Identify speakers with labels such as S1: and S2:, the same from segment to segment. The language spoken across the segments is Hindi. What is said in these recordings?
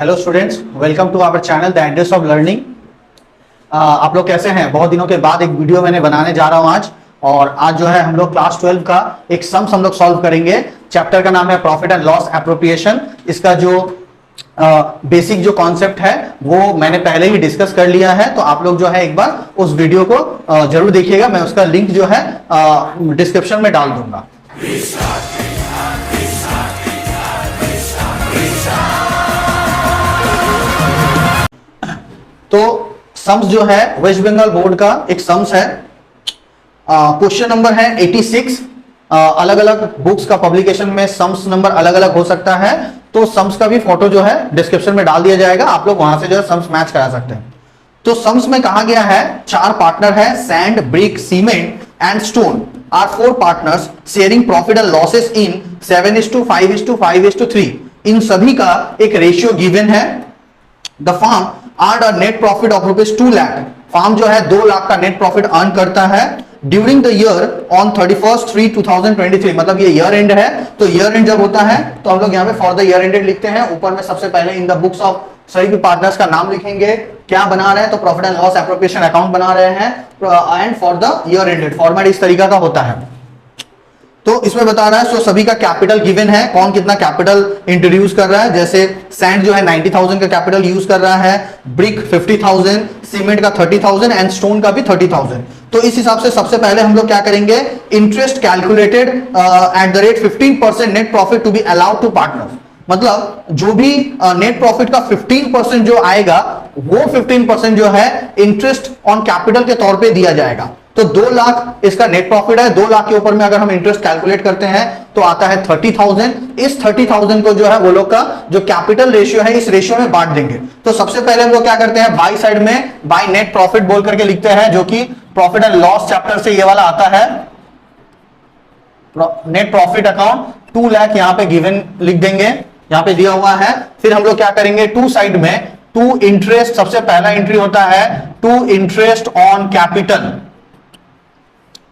S1: Hello students, welcome to our channel the address of learning. आप लोग कैसे हैं? बहुत दिनों के बाद एक वीडियो मैंने बनाने जा रहा हूं आज। और आज जो है हम लोग क्लास 12 का एक सम्स हम लोग सॉल्व करेंगे। चैप्टर का नाम है प्रॉफिट एंड लॉस एप्रोप्रिएशन। इसका जो बेसिक जो कॉन्सेप्ट है वो मैंने पहले ही डिस्कस कर लिया है, तो आप लोग जो है एक बार उस वीडियो को जरूर देखिएगा। मैं उसका लिंक जो है डिस्क्रिप्शन में डाल दूंगा। तो सम्स जो है वेस्ट बंगाल बोर्ड का एक सम्स है। क्वेश्चन नंबर है 86। अलग अलग बुक्स का पब्लिकेशन में सम्स नंबर अलग अलग हो सकता है, तो सम्स का भी फोटो जो है डिस्क्रिप्शन में डाल दिया जाएगा। आप लोग वहां से जो है सम्स मैच करा सकते हैं। तो सम्स में कहा गया है 4 पार्टनर है, sand, brick, cement and stone are 4 partners sharing profit and losses in 7:5:5:3। इन सभी का एक रेशियो गिवन है। The firm earned a net profit of ₹2 lakh. Firm जो है 2 लाख का नेट प्रॉफिट अर्न करता है ड्यूरिंग द ईयर ऑन 31/3/2023। मतलब ये ईयर एंड है, तो ईयर एंड जब होता है तो हम लोग यहाँ पे फॉर द ईयर एंडेड लिखते हैं। ऊपर में सबसे पहले इन द बुक्स ऑफ सभी भी पार्टनर्स का नाम लिखेंगे, क्या बना रहे हैं, तो profit and loss appropriation account बना रहे हैं and for the year ended. Format इस तरीका का होता है। तो इसमें बता रहा है सो सभी का कैपिटल गिवन है, कौन कितना कैपिटल इंट्रोड्यूस कर रहा है। जैसे सैंड जो है 90,000 का कैपिटल यूज कर रहा है, ब्रिक 50,000, सीमेंट का 30,000 एंड स्टोन का भी 30,000। तो इस हिसाब से सबसे पहले हम लोग क्या करेंगे, interest calculated at the rate 15% net profit to be allowed to partners. मतलब जो भी नेट प्रॉफिट का 15% जो आएगा वो 15% जो है इंटरेस्ट ऑन कैपिटल के तौर पे दिया जाएगा। तो 2 लाख इसका नेट प्रॉफिट है। 2 लाख के ऊपर में अगर हम इंटरेस्ट कैलकुलेट करते हैं तो आता है 30,000। इस 30,000 को जो है वो लोग का जो कैपिटल रेशियो है इस रेशियो में बांट देंगे। तो सबसे पहले हम लोग क्या करते हैं, बाई साइड में बाई नेट प्रॉफिट बोल करके लिखते हैं, जो कि प्रॉफिट एंड लॉस चैप्टर से ये वाला आता है। नेट प्रॉफिट अकाउंट 2 लाख यहां पे गिवन लिख देंगे, यहां पे दिया हुआ है। फिर हम लोग क्या करेंगे, टू साइड में टू इंटरेस्ट, सबसे पहला एंट्री होता है टू इंटरेस्ट ऑन कैपिटल।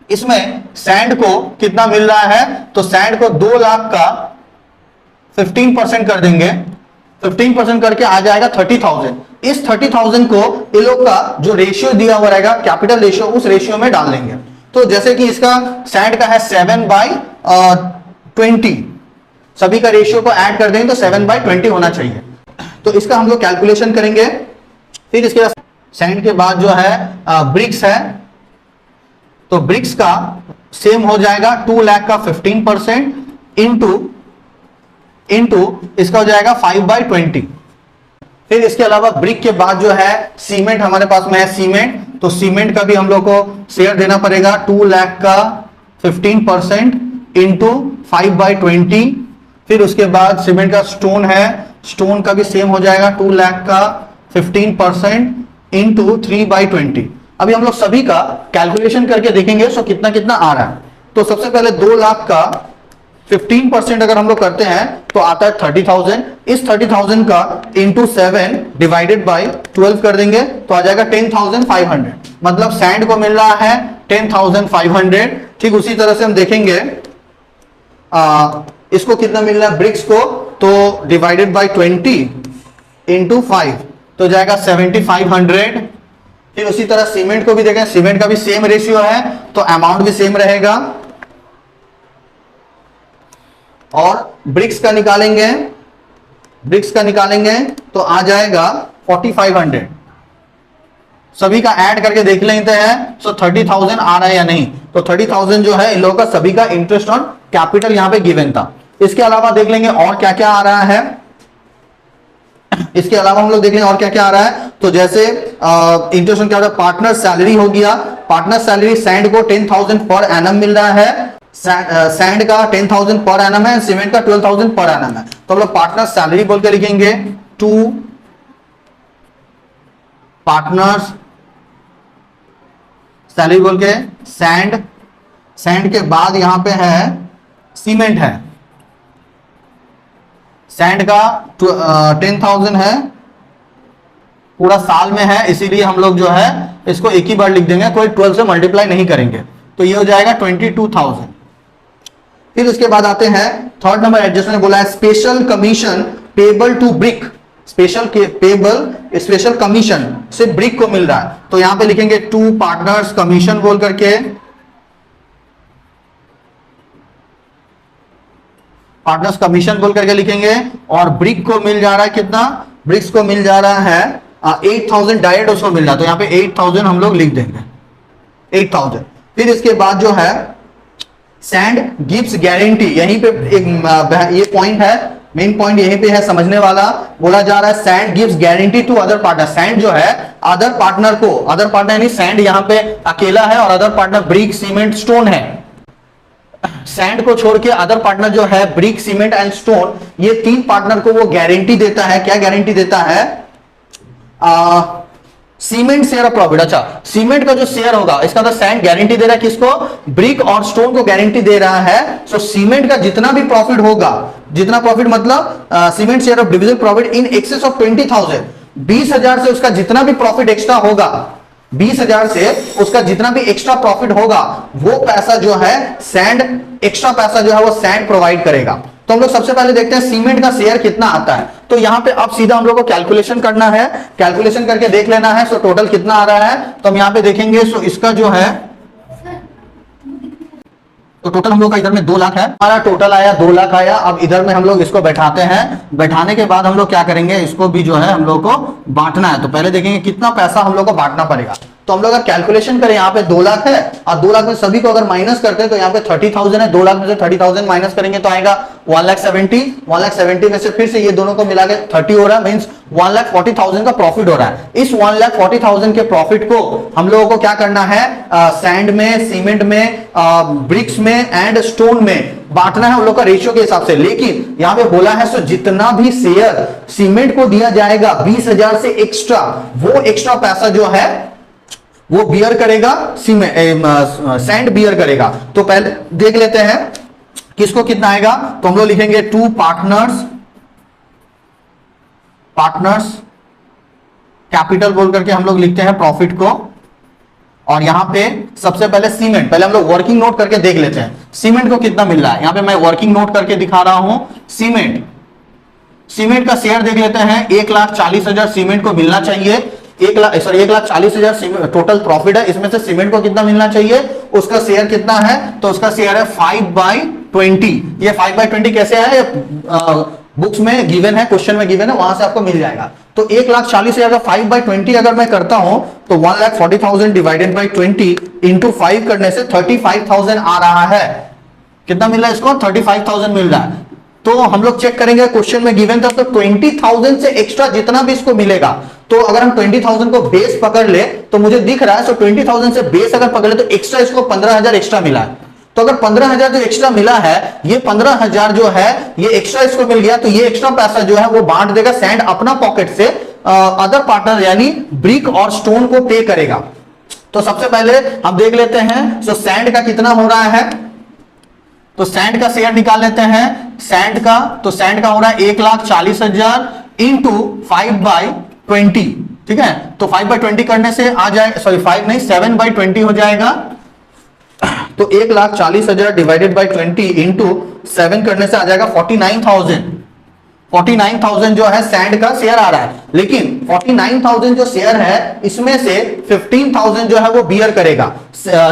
S1: इसमें सैंड को कितना मिल रहा है, तो सैंड को 2 लाख का 15% कर देंगे। 15% करके आ जाएगा 30,000। इस 30,000 को इन लोग का जो रेशियो दिया हुआ रहेगा कैपिटल रेशियो, उस रेशियो में डाल देंगे। तो जैसे कि इसका सैंड का है 7/20, सभी का रेशियो को ऐड कर देंगे तो 7/20 होना चाहिए। तो इसका हम लोग कैलकुलेशन करेंगे। फिर इसके बाद सैंड के बाद जो है ब्रिक्स है, तो ब्रिक्स का सेम हो जाएगा 2 लाख का 15% इंटू इसका हो जाएगा 5/20। फिर इसके अलावा ब्रिक के बाद जो है सीमेंट हमारे पास में है, सीमेंट, तो सीमेंट का भी हम लोग को शेयर देना पड़ेगा 2 लाख का 15% इंटू 5/20। फिर उसके बाद सीमेंट का स्टोन है, स्टोन का भी सेम हो जाएगा 2 लाख का 15% इंटू 3/20। अभी हम लोग सभी का कैलकुलेशन करके देखेंगे सो कितना कितना आ रहा है। तो सबसे पहले 2 लाख का 15% अगर हम लोग करते हैं तो आता है 30,000। इस 30,000 का इंटू 7 डिवाइडेड बाई 12 कर देंगे तो आ जाएगा 10,500। मतलब सैंड को मिल रहा है 10,500। ठीक उसी तरह से हम देखेंगे इसको कितना मिल रहा है ब्रिक्स को, तो डिवाइडेड बाई 20 इंटू 5 तो जाएगा 7,500। फिर उसी तरह सीमेंट को भी देखें, सीमेंट का भी सेम रेशियो है तो अमाउंट भी सेम रहेगा। और ब्रिक्स का निकालेंगे, ब्रिक्स का निकालेंगे तो आ जाएगा 4,500। सभी का ऐड करके देख लेते हैं सो 30,000 आ रहा है या नहीं। तो 30,000 जो है इन लोगों का सभी का इंटरेस्ट ऑन कैपिटल यहां पे गिवन था। इसके अलावा देख लेंगे और क्या क्या आ रहा है। इसके अलावा हम लोग देख लेंगे और क्या क्या आ रहा है। तो जैसे इंटरेस्ट ऑन क्या होता है, पार्टनर सैलरी हो गया। पार्टनर सैलरी सैंड को 10,000 पर एनम मिल रहा है, सैंड का 10,000 पर एनम है, सीमेंट का 12,000 पर एनम है। तो हम लोग पार्टनर सैलरी बोल के लिखेंगे, टू पार्टनर्स सैलरी बोल के सैंड, सैंड के बाद यहां पे है सीमेंट है, सैंड का 10,000 है, पूरा साल में है इसीलिए हम लोग जो है इसको एक ही बार लिख देंगे, कोई 12 से मल्टीप्लाई नहीं करेंगे। तो ये हो जाएगा 22,000। फिर उसके बाद आते हैं थर्ड नंबर एडजस्टमेंट बोला है special commission payable to brick special payable special commission से ब्रिक को मिल रहा है, तो यहां पे लिखेंगे टू पार्टनर्स कमीशन बोल करके, पार्टनर्स कमीशन बोल करके लिखेंगे। और ब्रिक को मिल जा रहा है कितना, ब्रिक्स को मिल जा रहा है 8000 डायरेक्ट उसको मिल रहा है, तो यहां पे 8000 हम लोग लिख देंगे 8000। फिर इसके बाद जो है सैंड गिव्स गारंटी, यहीं पे एक ये पॉइंट है, मेन पॉइंट यहीं पे है समझने वाला। बोला जा रहा है sand gives guarantee to other partner, sand जो है अदर पार्टनर को, अदर पार्टनर यानी सैंड यहां पे अकेला है और other partner brick cement stone है। सैंड को छोड़ के अदर पार्टनर जो है ब्रिक सीमेंट एंड स्टोन, ये तीन पार्टनर को वो गारंटी देता है। क्या गारंटी देता है? Cement share of profit. अच्छा, सीमेंट का जो शेयर होगा इसका तो सैंड गारंटी दे रहा है किसको? ब्रिक और स्टोन को गारंटी दे रहा है। सो सीमेंट का जितना भी प्रॉफिट होगा, जितना प्रॉफिट मतलब cement share of division profit in excess of 20,000, 20,000 से उसका जितना भी प्रॉफिट एक्स्ट्रा होगा, 20,000 से उसका जितना भी एक्स्ट्रा प्रॉफिट होगा, वो पैसा जो है सैंड, एक्स्ट्रा पैसा जो है वो सैंड प्रोवाइड करेगा। तो हम लोग सबसे पहले देखते हैं सीमेंट का शेयर कितना आता है। तो यहां पे अब सीधा हम लोग को कैलकुलेशन करना है, कैलकुलेशन करके देख लेना है। सो टोटल कितना आ रहा है, तो हम यहां पे देखेंगे। सो इसका जो है, तो टोटल हम लोग का इधर में 2 लाख है, हमारा टोटल आया 2 लाख आया। अब इधर में हम लोग इसको बैठाते हैं, बैठाने के बाद हम लोग क्या करेंगे, इसको भी जो है हम लोग को बांटना है। तो पहले देखेंगे कितना पैसा हम लोग को बांटना पड़ेगा। तो हम लोग अगर कैलकुलेशन करें, यहाँ पे 2 लाख है और 2 लाख में सभी को अगर माइनस करते हैं तो यहाँ पे 30,000 है। 2 लाख में से 30,000 माइनस करेंगे तो आएगा 1,70,000 में से फिर से ये दोनों को मिला के 30 हो रहा है, मींस 1,40,000 का प्रॉफिट हो रहा है। इस 1,40,000 के प्रॉफिट को हम लोगों को क्या करना है, सैंड में, सीमेंट में, ब्रिक्स में एंड स्टोन में बांटना है हम लोग का रेशियो के हिसाब से। लेकिन यहां पे बोला है सो जितना भी शेयर सीमेंट को दिया जाएगा 20,000 से एक्स्ट्रा, वो एक्स्ट्रा पैसा जो है वो बियर करेगा सैंड बियर करेगा। तो पहले देख लेते हैं किसको कितना आएगा। तो हम लोग लिखेंगे टू पार्टनर्स, पार्टनर्स कैपिटल बोल करके हम लोग लिखते हैं प्रॉफिट को। और यहां पे सबसे पहले सीमेंट, पहले हम लोग वर्किंग नोट करके देख लेते हैं सीमेंट को कितना मिल रहा है। यहां पे मैं वर्किंग नोट करके दिखा रहा हूं। सीमेंट, सीमेंट का शेयर देख लेते हैं। 1,40,000 सीमेंट को मिलना चाहिए। 1,40,000 टोटल प्रॉफिट है, इसमें से सीमेंट को कितना मिलना चाहिए, उसका शेयर कितना है, तो उसका शेयर है 5/20। ये 5/20 कैसे है, बुक्स में गिवन है, क्वेश्चन में गिवन है, वहां से आपको मिल जाएगा। तो 1,40,000 का 5/20 अगर मैं करता हूं तो 1,40,000 डिवाइडेड बाई 20 इंटू 5 करने से 35,000 आ रहा है। कितना मिल रहा है इसको, 35,000 मिल रहा है। तो हम लोग चेक करेंगे, क्वेश्चन में गिवन था तो 20,000 से एक्स्ट्रा जितना भी इसको मिलेगा, तो अगर हम 20,000 को बेस पकड़ ले तो मुझे दिख रहा है, सो 20,000 से बेस अगर पकड़ ले तो एक्स्ट्रा इसको 15,000 एक्स्ट्रा मिला है। तो अगर 15,000 जो एक्स्ट्रा मिला है, ये 15,000 जो है ये एक्स्ट्रा इसको मिल गया, तो ये एक्स्ट्रा पैसा जो है वो बांट देगा सैंड अपना पॉकेट से, अदर पार्टनर यानी ब्रिक और स्टोन को पे करेगा। तो सबसे पहले हम देख लेते हैं, सो सैंड का कितना हो रहा है। तो सैंड का शेयर निकाल लेते हैं सैंड का। तो सैंड का हो रहा है 1,40,000 इंटू 5/20, ठीक है। तो 5/20 करने से आ जाए, सॉरी 5 नहीं 7/20 हो जाएगा। तो 1,40,000 डिवाइडेड बाई 20 इंटू 7 करने से आ जाएगा 49,000। 49,000 जो है सैंड का शेयर आ रहा है, लेकिन 49,000 जो शेयर है इसमें से 15,000 जो है वो बियर करेगा,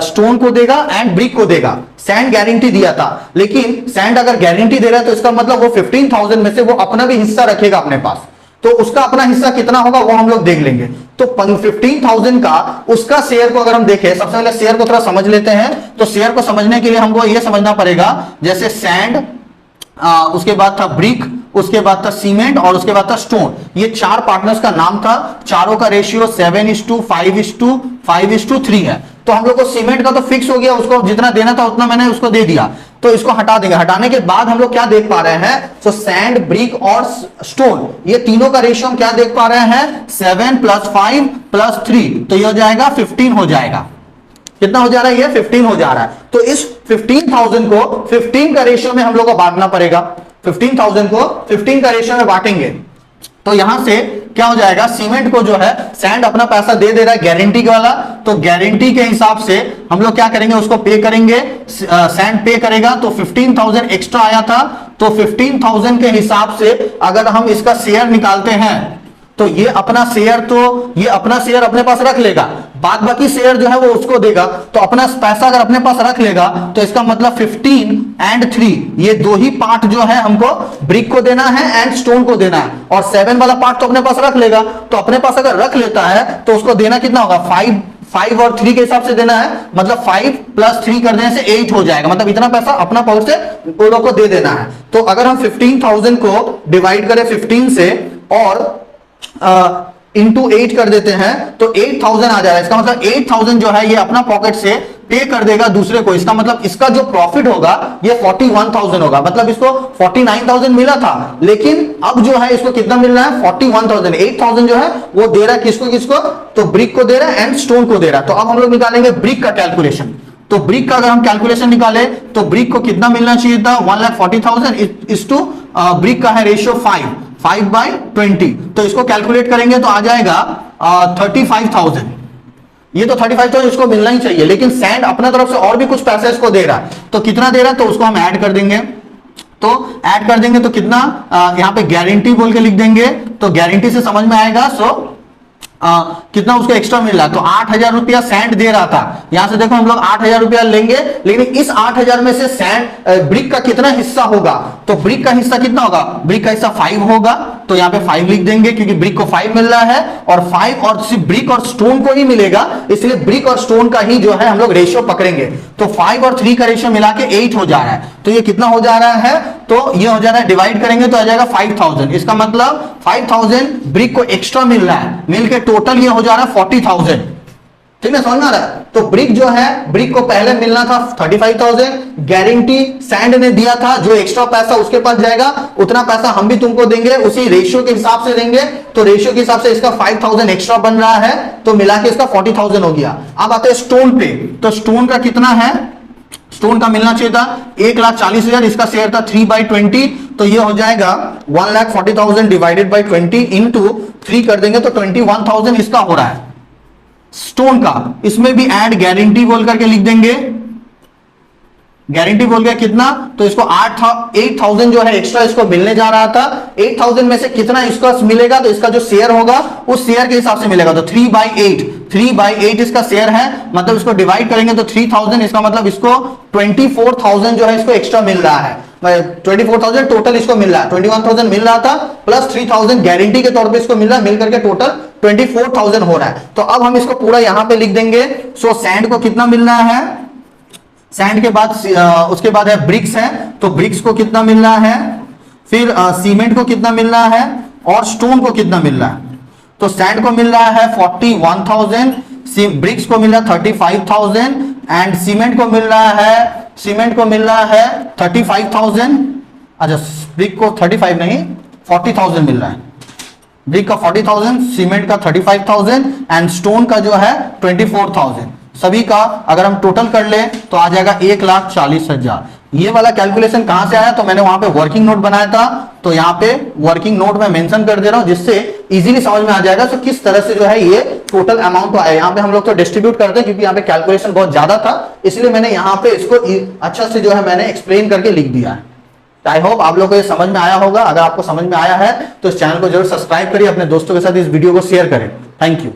S1: स्टोन को देगा एंड ब्रिक को देगा। सैंड गारंटी दिया था, लेकिन सैंड अगर गारंटी दे रहा है तो इसका मतलब वो 15,000 में से वो अपना भी हिस्सा रखेगा अपने पास। तो उसका अपना हिस्सा कितना होगा वो हम लोग देख लेंगे। तो 15,000 का उसका शेयर को अगर हम देखें, सबसे पहले शेयर को थोड़ा समझ लेते हैं। तो शेयर को समझने के लिए हमको ये समझना पड़ेगा, जैसे सैंड, उसके बाद था ब्रिक, उसके बाद था सीमेंट और उसके बाद था स्टोन। ये 4 पार्टनर्स का नाम था, चारों का रेशियो 7:5:5:3 है। तो हम लोग को सीमेंट का तो फिक्स हो गया, उसको जितना देना था उतना मैंने उसको दे दिया, तो इसको हटा देंगे। हटाने के बाद हम लोग क्या देख पा रहे हैं, तो सैंड, ब्रिक और स्टोन, ये तीनों का रेशियो हम क्या देख पा रहे हैं, 7 + 5 + 3, तो ये हो जाएगा 15 हो जाएगा। कितना हो जा रहा है, ये 15 हो जा रहा है। तो इस 15,000 को 15 का रेशियो में हम लोग को बांटना पड़ेगा। 15,000 को 15 का रेशियो में बांटेंगे तो यहां से क्या हो जाएगा, सीमेंट को जो है सैंड अपना पैसा दे रहा है गारंटी वाला, तो गारंटी के हिसाब से हम लोग क्या करेंगे, उसको पे करेंगे, सैंड पे करेगा। तो 15,000 एक्स्ट्रा आया था, तो 15,000 के हिसाब से अगर हम इसका शेयर निकालते हैं तो ये अपना शेयर अपने पास रख लेगा, बाद बाकी शेयर जो है वो उसको देगा। तो अपना पैसा अगर अपने पास रख लेगा तो इसका मतलब 15 एंड 3 ये दो ही पार्ट जो है हमको ब्रिक को देना है एंड स्टोन को देना है, और 7 वाला पार्ट तो अपने पास रख लेगा। तो अपने पास अगर रख लेता है तो उसको देना कितना होगा, 5 और 3 के हिसाब से देना है, मतलब 5 + 3 कर देने से 8 हो जाएगा, मतलब इतना पैसा अपना पॉकेट से वो लोग को दे देना है। तो अगर हम 15,000 को डिवाइड करें 15 से और इंटू 8 कर देते हैं तो 8,000 आ जाएगा। इसका मतलब 8,000 जो है ये अपना पॉकेट से पे कर देगा दूसरे को। इसका मतलब इसका जो प्रॉफिट होगा ये 41,000 होगा, मतलब इसको 49,000 मिला था, लेकिन अब जो है इसको कितना मिल रहा है, 41,000। 8,000 जो है वो दे रहा है किसको किसको, तो ब्रिक को दे रहा है एंड स्टोन को दे रहा है। तो अब हम लोग निकालेंगे ब्रिक का कैलकुलेशन। तो ब्रिक का अगर हम कैलकुलेशन निकाले तो ब्रिक को कितना मिलना चाहिए था, 1,40,000 इज टू ब्रिक का है रेशियो 5/20। तो इसको कैलकुलेट करेंगे तो आ जाएगा 35,000। ये तो 35,000 इसको मिलना ही चाहिए, लेकिन सैंड अपना तरफ से और भी कुछ पैसे इसको दे रहा है। तो कितना दे रहा है तो उसको हम ऐड कर देंगे। तो ऐड कर देंगे तो कितना, यहां पे गारंटी बोल के लिख देंगे, तो गारंटी से समझ में आएगा। सो कितना उसको एक्स्ट्रा मिल रहा है, तो 8,000 रुपया सैंड दे रहा था। यहां से देखो हम लोग 8,000 रुपया लेंगे, लेकिन इस 8,000 में से सैंड ब्रिक का कितना हिस्सा होगा, तो ब्रिक का हिस्सा कितना होगा, ब्रिक का हिस्सा 5 होगा। तो यहां पे 5 लिख देंगे क्योंकि ब्रिक को 5 मिल रहा है, और 5 और सिर्फ ब्रिक और स्टोन को ही मिलेगा, इसलिए ब्रिक और स्टोन का ही जो है हम लोग रेशियो पकड़ेंगे। तो 5 और 3 का रेशियो मिला के 8 हो जा रहा है। तो ये कितना हो जा रहा है, तो ये हो जा रहा है, डिवाइड करेंगे तो आ जाएगा 5,000। इसका मतलब 5,000 ब्रिक को एक्स्ट्रा मिल रहा है, मिलके टोटल ये हो जा रहा है 40,000। ठीक है, समझ में आ रहा है। तो ब्रिक जो है, ब्रिक को पहले मिलना था 35,000, गारंटी सैंड ने दिया था, जो एक्स्ट्रा पैसा उसके पास जाएगा उतना पैसा हम भी तुमको देंगे, उसी रेशियो के हिसाब से देंगे। तो रेशियो के हिसाब से इसका 5,000 एक्स्ट्रा बन रहा है, तो मिला के इसका 40,000 हो गया। अब आते हैं स्टोन पे। तो स्टोन का कितना है, स्टोन का मिलना चाहिए था 1,40,000, इसका शेयर था 3/20। तो ये हो जाएगा 1,40,000 डिवाइडेड बाई 20 इंटू 3 कर देंगे तो 21,000 इसका हो रहा है स्टोन का। इसमें भी ऐड गारंटी बोल करके लिख देंगे, गारंटी बोल गया कितना, तो इसको 8,000 जो है एक्स्ट्रा इसको मिलने जा रहा था। 8,000 में से कितना इसको मिलेगा, तो इसका जो शेयर होगा उस शेयर के हिसाब से मिलेगा। तो 3/8 इसका शेयर है, मतलब इसको डिवाइड करेंगे तो 3,000, इसका मतलब इसको 24,000 जो है इसको एक्स्ट्रा मिल रहा है। 24,000 टोटल इसको मिल रहा है, 21,000 मिल रहा था प्लस 3,000 गारंटी के तौर पे इसको मिल रहा है, मिल करके टोटल 24,000 हो रहा है। तो अब हम इसको पूरा यहां पे लिख देंगे। सो सैंड को कितना मिल रहा है, सैंड के बाद उसके बाद है ब्रिक्स है, तो ब्रिक्स को कितना मिल रहा है, फिर सीमेंट को कितना मिल रहा है, और स्टोन को कितना मिल रहा है। तो सैंड को मिल रहा है 41,000, ब्रिक्स को मिल रहा है 35,000 एंड सीमेंट को मिल रहा है 35,000। अच्छा, ब्रिक को 35 नहीं 40,000 मिल रहा है, ब्रिक का 40,000, सीमेंट का 35,000 एंड स्टोन का जो है 24,000। सभी का अगर हम टोटल कर ले तो आ जाएगा 1,40,000। ये वाला कैलकुलेशन कहां से आया, तो मैंने वहां पे वर्किंग नोट बनाया था, तो यहाँ पे वर्किंग नोट में मेंशन कर दे रहा हूं जिससे इजीली समझ में आ जाएगा। तो किस तरह से जो है ये टोटल अमाउंट तो आया। यहाँ पे हम लोग तो डिस्ट्रीब्यूट करते हैं क्योंकि यहाँ पे कैलकुलेशन बहुत ज्यादा था, इसलिए मैंने यहाँ पे इसको अच्छा से जो है मैंने एक्सप्लेन करके लिख दिया है। आई होप आप लोग को ये समझ में आया होगा। अगर आपको समझ में आया है तो इस चैनल को जरूर सब्सक्राइब करिए, अपने दोस्तों के साथ इस वीडियो को शेयर करें। Thank you.